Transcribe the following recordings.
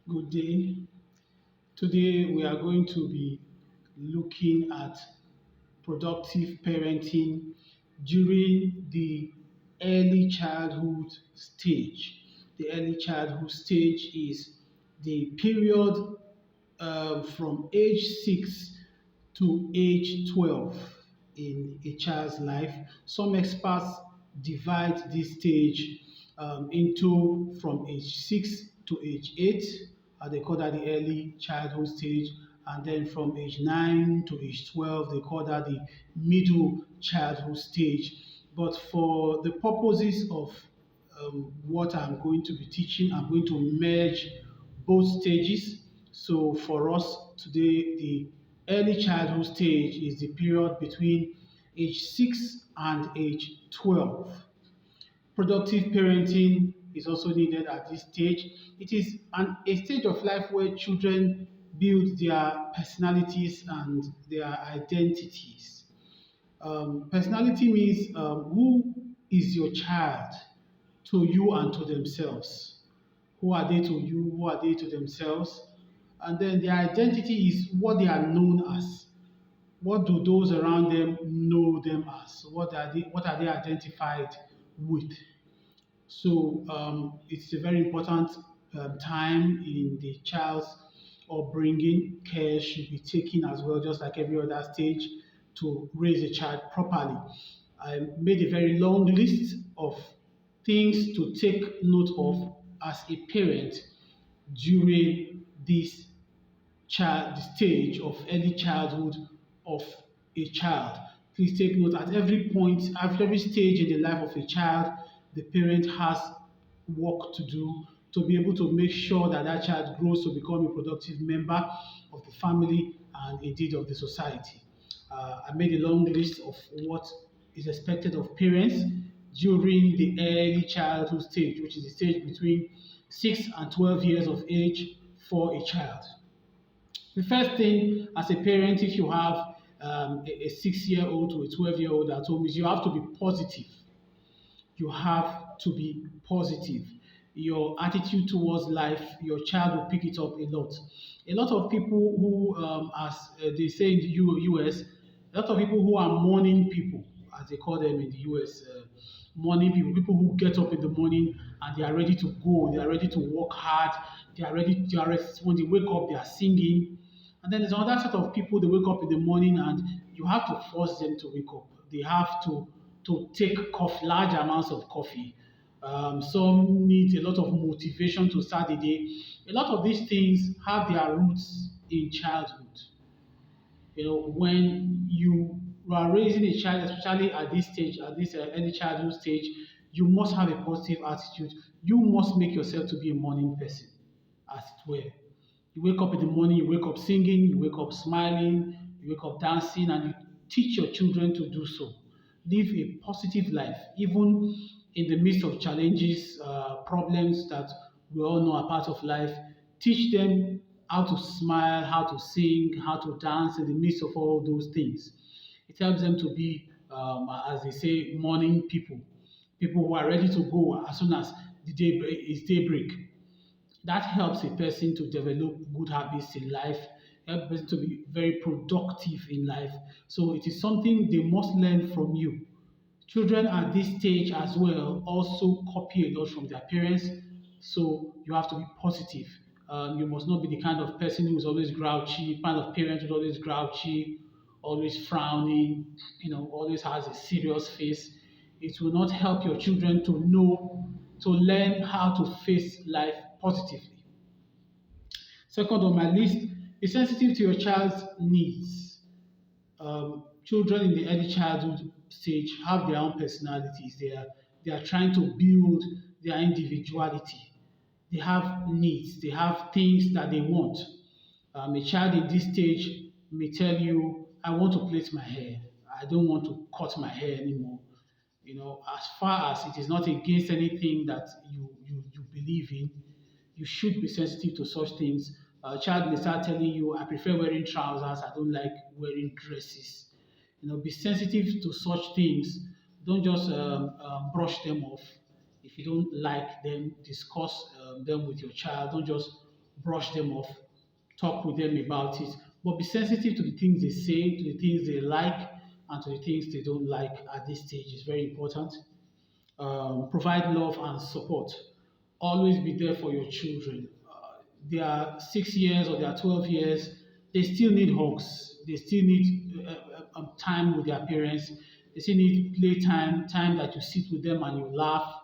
Good day. Today we are going to be looking at productive parenting during the early childhood stage. The early childhood stage is the period from age 6 to age 12 in a child's life. Some experts divide this stage into from age 6 to age 8, they call that the early childhood stage, and then from age 9 to age 12, they call that the middle childhood stage. But for the purposes of what I'm going to be teaching, I'm going to merge both stages. So for us today, the early childhood stage is the period between age 6 and age 12. Productive parenting is also needed at this stage. It is a stage of life where children build their personalities and their identities. Personality means who is your child to you and to themselves. Who are they to you? Who are they to themselves? And then their identity is what they are known as. What do those around them know them as? What are they identified with? So it's a very important time in the child's upbringing. Care should be taken as well, just like every other stage, to raise a child properly. I made a very long list of things to take note of as a parent during this child the stage of early childhood of a child. Please take note at every point, at every stage in the life of a child, the parent has work to do to be able to make sure that that child grows to become a productive member of the family and indeed of the society. I made a long list of what is expected of parents during the early childhood stage, which is the stage between 6 and 12 years of age for a child. The first thing as a parent, if you have a 6-year-old to a 12-year-old at home, is you have to be positive. You have to be positive. Your attitude towards life, your child will pick it up a lot. A lot of people who, as they say in the US, a lot of people who are morning people, as they call them in the US, morning people, people who get up in the morning and they are ready to go, they are ready to work hard, when they wake up, they are singing. And then there's another set of people, they wake up in the morning and you have to force them to wake up. They have to take large amounts of coffee. Some need a lot of motivation to start the day. A lot of these things have their roots in childhood. When you are raising a child, especially at this stage, at this early childhood stage, you must have a positive attitude. You must make yourself to be a morning person, as it were. You wake up in the morning, you wake up singing, you wake up smiling, you wake up dancing, and you teach your children to do so. Live a positive life, even in the midst of challenges, problems that we all know are part of life. Teach them how to smile, how to sing, how to dance in the midst of all those things. It helps them to be, as they say, morning people, people who are ready to go as soon as the day is daybreak. That helps a person to develop good habits in life, help a person to be very productive in life. So it is something they must learn from you. Children at this stage as well also copy a lot from their parents, so you have to be positive. You must not be the kind of person who is always grouchy, kind of parent who's always grouchy, always frowning, always has a serious face. It will not help your children to learn how to face life positively. Second on my list, be sensitive to your child's needs. Children in the early childhood stage have their own personalities. They are trying to build their individuality. They have needs. They have things that they want. A child in this stage may tell you, "I want to plait my hair. I don't want to cut my hair anymore." As far as it is not against anything that you believe in, you should be sensitive to such things. A child may start telling you, "I prefer wearing trousers, I don't like wearing dresses." Be sensitive to such things. Don't just brush them off. If you don't like them, discuss them with your child. Don't just brush them off, talk with them about it, but be sensitive to the things they say, to the things they like, and to the things they don't like at this stage is very important. Provide love and support. Always be there for your children. They are 6 years or they are 12 years. They still need hugs. They still need time with their parents. They still need playtime, time that you sit with them and you laugh,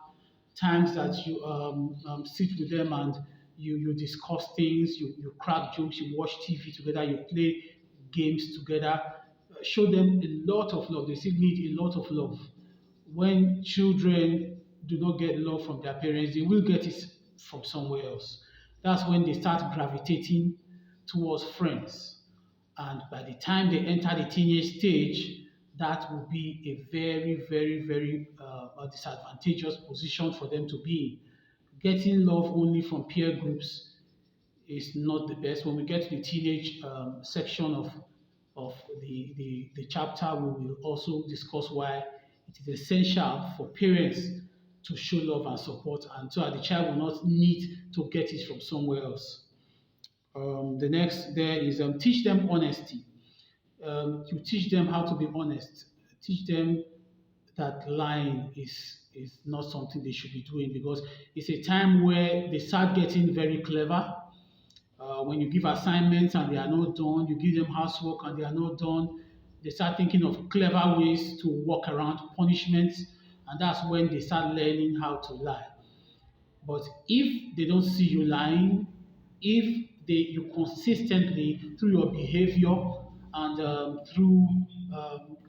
times that you sit with them and you discuss things, you crack jokes, you watch TV together, you play games together. Show them a lot of love. They still need a lot of love. When children do not get love from their parents, they will get it from somewhere else. That's when they start gravitating towards friends. And by the time they enter the teenage stage, that will be a very, very, very disadvantageous position for them to be in. Getting love only from peer groups is not the best. When we get to the teenage section of the chapter, we will also discuss why it is essential for parents to show love and support, and so that the child will not need to get it from somewhere else. The next there is teach them honesty. You teach them how to be honest. Teach them that lying is not something they should be doing, because it's a time where they start getting very clever. When you give assignments and they are not done, you give them housework and they are not done, they start thinking of clever ways to work around punishments, and that's when they start learning how to lie. But if they don't see you lying, if you consistently, through your behavior and through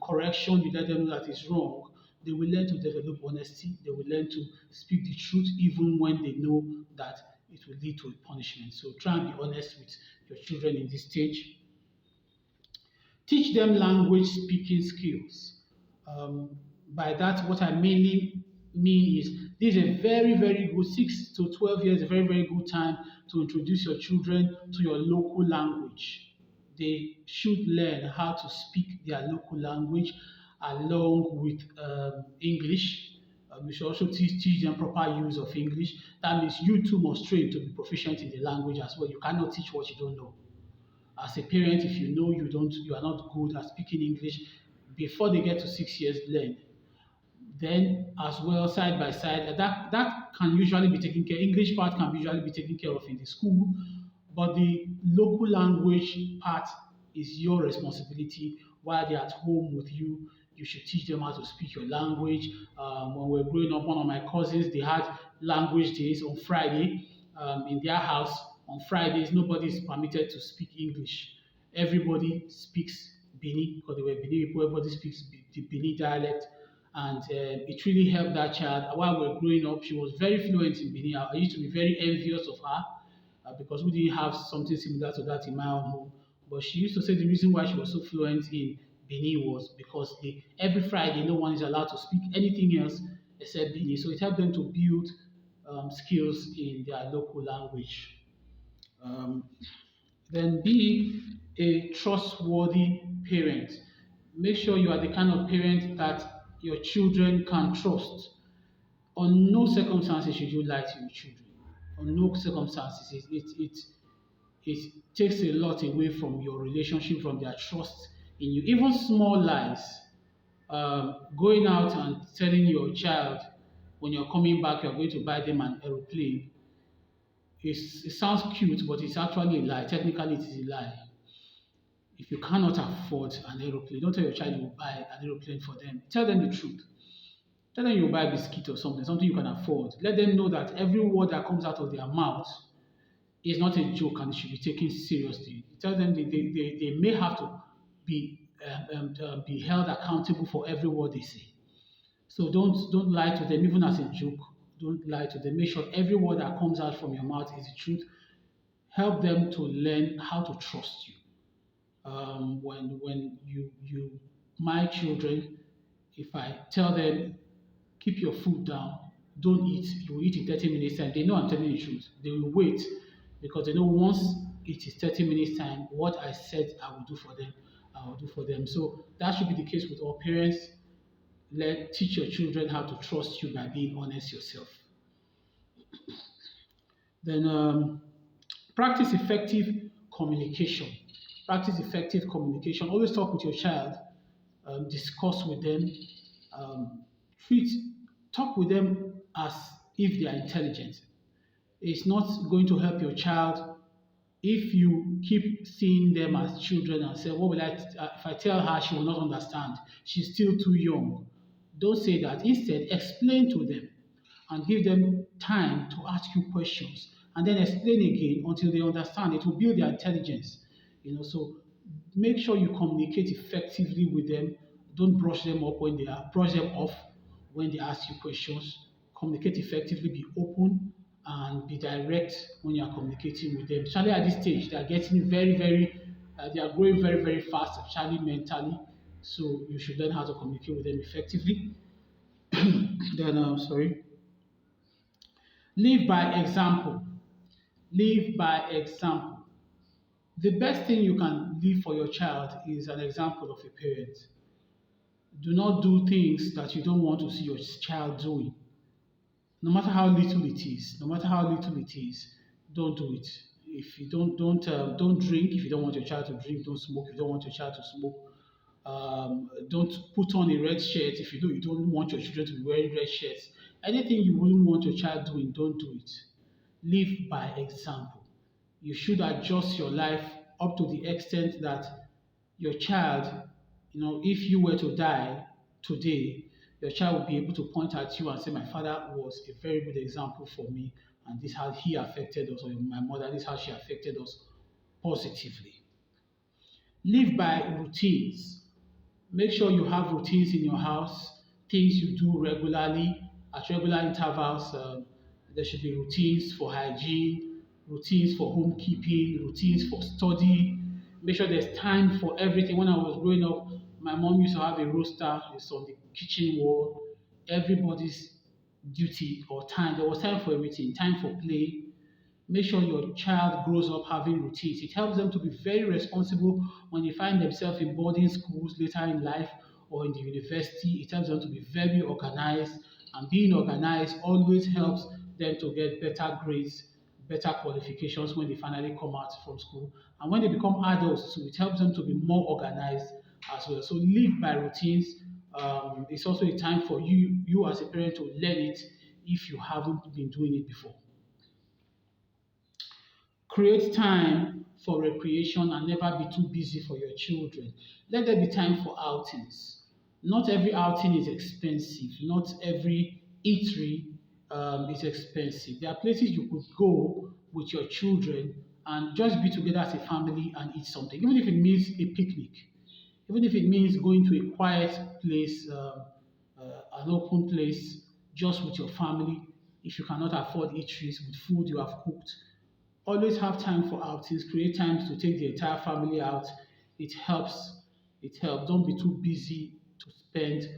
correction, you let them know that it's wrong, they will learn to develop honesty. They will learn to speak the truth even when they know that it will lead to a punishment. So try and be honest with your children in this stage. Teach them language speaking skills. Um, by that, what I mainly mean is this is a very, very good 6 to 12 years, a very, very good time to introduce your children to your local language. They should learn how to speak their local language along with English. You should also teach them proper use of English. That means you too must train to be proficient in the language as well. You cannot teach what you don't know. As a parent, if you know you are not good at speaking English, before they get to 6 years, learn. Then, as well, side by side, that can usually be taken care. English part can usually be taken care of in the school, but the local language part is your responsibility. While they're at home with you, you should teach them how to speak your language. When we were growing up, one of my cousins, they had language days on Friday in their house. On Fridays, nobody is permitted to speak English. Everybody speaks Bini, because they were Bini people. Everybody speaks the Bini dialect, and it really helped that child. While we were growing up, she was very fluent in Bini. I used to be very envious of her because we didn't have something similar to that in my own home. But she used to say the reason why she was so fluent in Bini was because every Friday no one is allowed to speak anything else except Bini. So it helped them to build skills in their local language. Um, then be a trustworthy parent. Make sure you are the kind of parent that your children can trust. On no circumstances should you lie to your children. On no circumstances. It takes a lot away from your relationship, from their trust in you. Even small lies, going out and telling your child when you're coming back you're going to buy them an aeroplane, it sounds cute, but it's actually a lie. Technically, it is a lie. If you cannot afford an aeroplane, don't tell your child you will buy an aeroplane for them. Tell them the truth. Tell them you will buy a biscuit or something you can afford. Let them know that every word that comes out of their mouth is not a joke and it should be taken seriously. Tell them they may have to be held accountable for every word they say. So don't lie to them even as a joke. Don't lie to them. Make sure every word that comes out from your mouth is the truth. Help them to learn how to trust you. When you my children, if I tell them keep your food down, don't eat, you will eat in 30 minutes time, they know I'm telling the truth. They will wait because they know once it is 30 minutes time, what I said I will do for them, I will do for them. So that should be the case with all parents. Teach your children how to trust you by being honest yourself. Then Practice effective communication. Practice effective communication. Always talk with your child, discuss with them, um, treat, talk with them as if they are intelligent. It's not going to help your child if you keep seeing them as children and say, "What will if I tell her, she will not understand. She's still too young." Don't say that. Instead, explain to them and give them time to ask you questions and then explain again until they understand. It will build their intelligence. So make sure you communicate effectively with them. Don't brush them off when they ask you questions. Communicate effectively, be open and be direct when you are communicating with them. Especially at this stage, they are getting they are growing very, very fast, especially mentally. So you should learn how to communicate with them effectively. Then, sorry, live by example. Live by example. The best thing you can leave for your child is an example of a parent. Do not do things that you don't want to see your child doing. No matter how little it is, no matter how little it is, don't do it. If you don't drink. If you don't want your child to drink, don't smoke. If you don't want your child to smoke, don't put on a red shirt. If you don't want your children to be wearing red shirts. Anything you wouldn't want your child doing, don't do it. Live by example. You should adjust your life up to the extent that your child, if you were to die today, your child will be able to point at you and say, "My father was a very good example for me, and this is how he affected us," or "My mother, this is how she affected us positively." Live by routines. Make sure you have routines in your house, things you do regularly at regular intervals. There should be routines for hygiene, routines for homekeeping, routines for study. Make sure there's time for everything. When I was growing up, my mom used to have a roster. It's on the kitchen wall. Everybody's duty or time. There was time for everything. Time for play, make sure your child grows up having routines. It helps them to be very responsible when they find themselves in boarding schools later in life or in the university. It helps them to be very organized, and being organized always helps them to get better grades, better qualifications when they finally come out from school. And when they become adults too, it helps them to be more organized as well. So live by routines. It's also a time for you as a parent to learn it if you haven't been doing it before. Create time for recreation and never be too busy for your children. Let there be time for outings. Not every outing is expensive. Not every eatery is expensive. There are places you could go with your children and just be together as a family and eat something, even if it means a picnic, even if it means going to a quiet place, an open place, just with your family. If you cannot afford eateries with food you have cooked, always have time for outings. Create times to take the entire family out. It helps. It helps. Don't be too busy to spend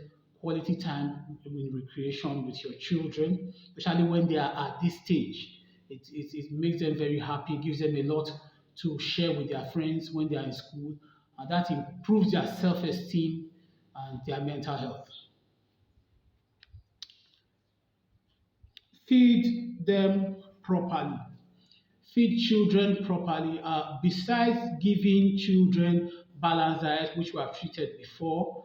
quality time in recreation with your children, especially when they are at this stage. It makes them very happy, gives them a lot to share with their friends when they are in school, and that improves their self esteem and their mental health. Feed them properly. Feed children properly. Besides giving children balanced diet, which we have treated before,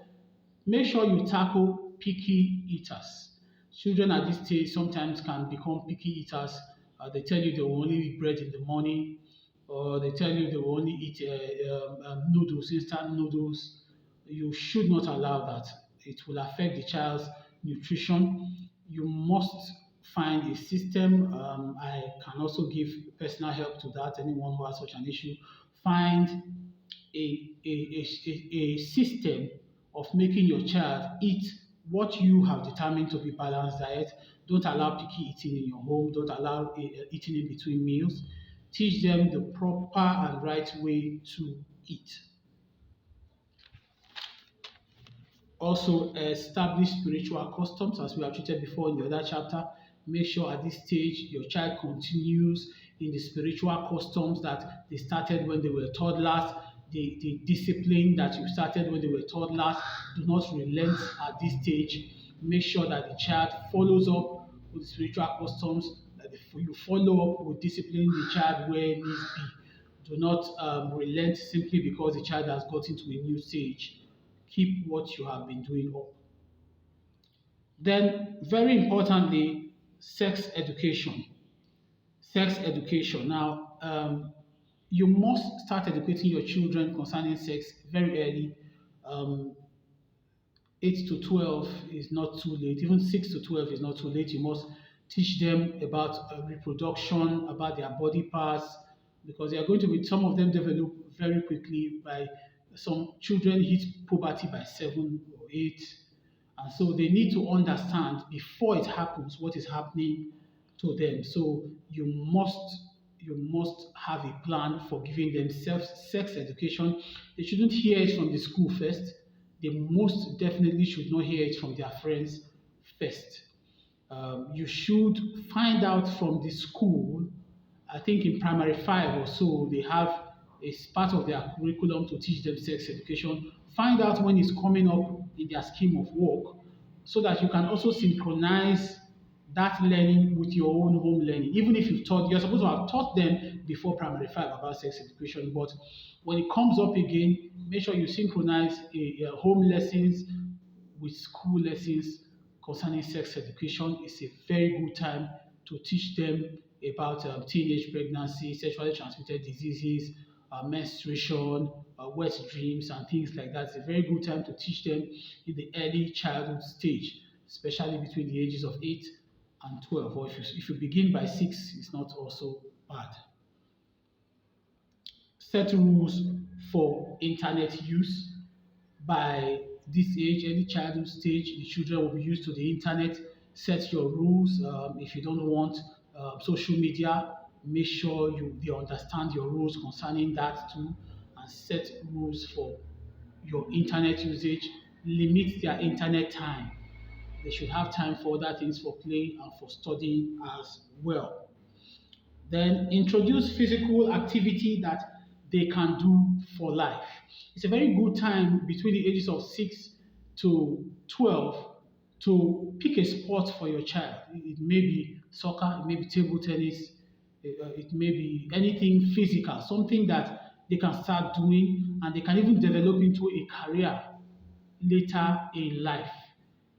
make sure you tackle picky eaters. Children at this stage sometimes can become picky eaters. They tell you they will only eat bread in the morning, or they tell you they will only eat noodles, instant noodles. You should not allow that. It will affect the child's nutrition. You must find a system. I can also give personal help to that, anyone who has such an issue. Find a system of making your child eat what you have determined to be balanced diet. Don't allow picky eating in your home. Don't allow eating in between meals. Teach them the proper and right way to eat. Also, establish spiritual customs as we have treated before in the other chapter. Make sure at this stage your child continues in the spiritual customs that they started when they were toddlers. The discipline that you started when they were toddlers. Do not relent at this stage. Make sure that the child follows up with spiritual customs, that the you follow up with disciplining the child where needs be. Do not relent simply because the child has got into a new stage. Keep what you have been doing up. Then, very importantly, sex education. Sex education. Now, you must start educating your children concerning sex very early. Um, 8 to 12 is not too late. Even 6 to 12 is not too late. You must teach them about reproduction, about their body parts, because they are going to be, some of them develop very quickly. By some children hit puberty by 7 or 8. And so they need to understand before it happens what is happening to them. So you must have a plan for giving them sex education. They shouldn't hear it from the school first. They most definitely should not hear it from their friends first. You should find out from the school. I think in primary 5 or so, they have a part of their curriculum to teach them sex education. Find out when it's coming up in their scheme of work so that you can also synchronize that learning with your own home learning. Even if you're supposed to have taught them before primary 5 about sex education, but when it comes up again, make sure you synchronize home lessons with school lessons concerning sex education. It's a very good time to teach them about teenage pregnancy, sexually transmitted diseases, menstruation, wet dreams, and things like that. It's a very good time to teach them in the early childhood stage, especially between the ages of 8 and 12. Or if you begin by 6, it's not also bad. Set rules for internet use. By this age, any childhood stage, the children will be used to the internet. Set your rules. If you don't want social media, make sure they understand your rules concerning that too, and set rules for your internet usage. Limit their internet time. They should have time for other things, for play and for studying as well. Then introduce physical activity that they can do for life. It's a very good time between the ages of 6 to 12 to pick a sport for your child. It may be soccer, it may be table tennis, it may be anything physical, something that they can start doing and they can even develop into a career later in life.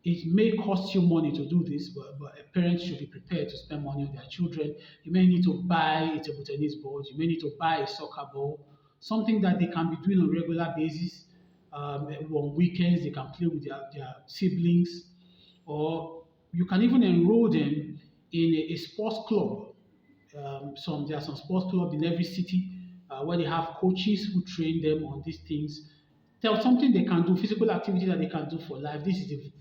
It may cost you money to do this, but parents should be prepared to spend money on their children. You may need to buy a table tennis board, you may need to buy a soccer ball, something that they can be doing on a regular basis. On weekends, they can play with their siblings, or you can even enroll them in a sports club. There are some sports clubs in every city where they have coaches who train them on these things. Tell something they can do, physical activity that they can do for life. This is the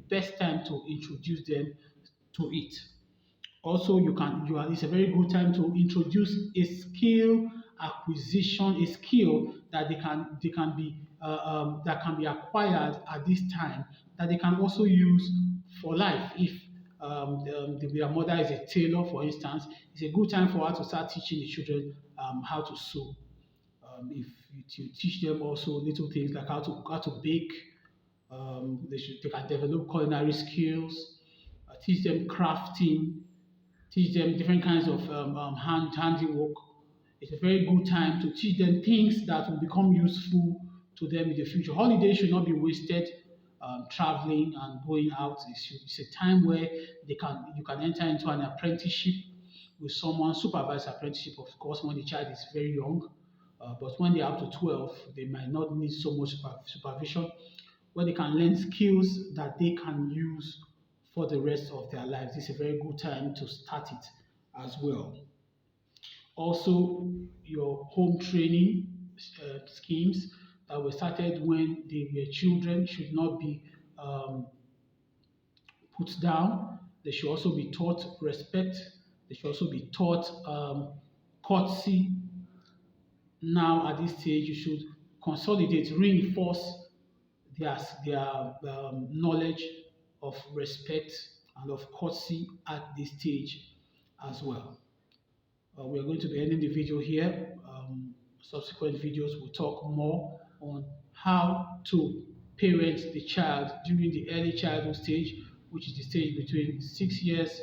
best time to introduce them to it. Also, it's a very good time to introduce a skill acquisition, a skill that that can be acquired at this time that they can also use for life. If their mother is a tailor, for instance, it's a good time for her to start teaching the children how to sew. If you teach them also little things like how to bake, they can develop culinary skills. Teach them crafting, teach them different kinds of handiwork. It's a very good time to teach them things that will become useful to them in the future. Holidays should not be wasted traveling and going out. It's a time where you can enter into an apprenticeship with someone, supervised apprenticeship, of course, when the child is very young. But when they're up to 12, they might not need so much supervision, where they can learn skills that they can use for the rest of their lives. It's a very good time to start it as well. Also, your home training schemes that were started when they were children should not be um, put down. They should also be taught respect. They should also be taught courtesy. Now, at this stage, you should consolidate, reinforce their knowledge of respect and of courtesy at this stage as well. We are going to be ending the video here. Subsequent videos will talk more on how to parent the child during the early childhood stage, which is the stage between 6 years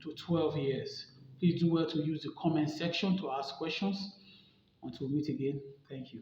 to 12 years. Please do well to use the comment section to ask questions. Until we meet again, thank you.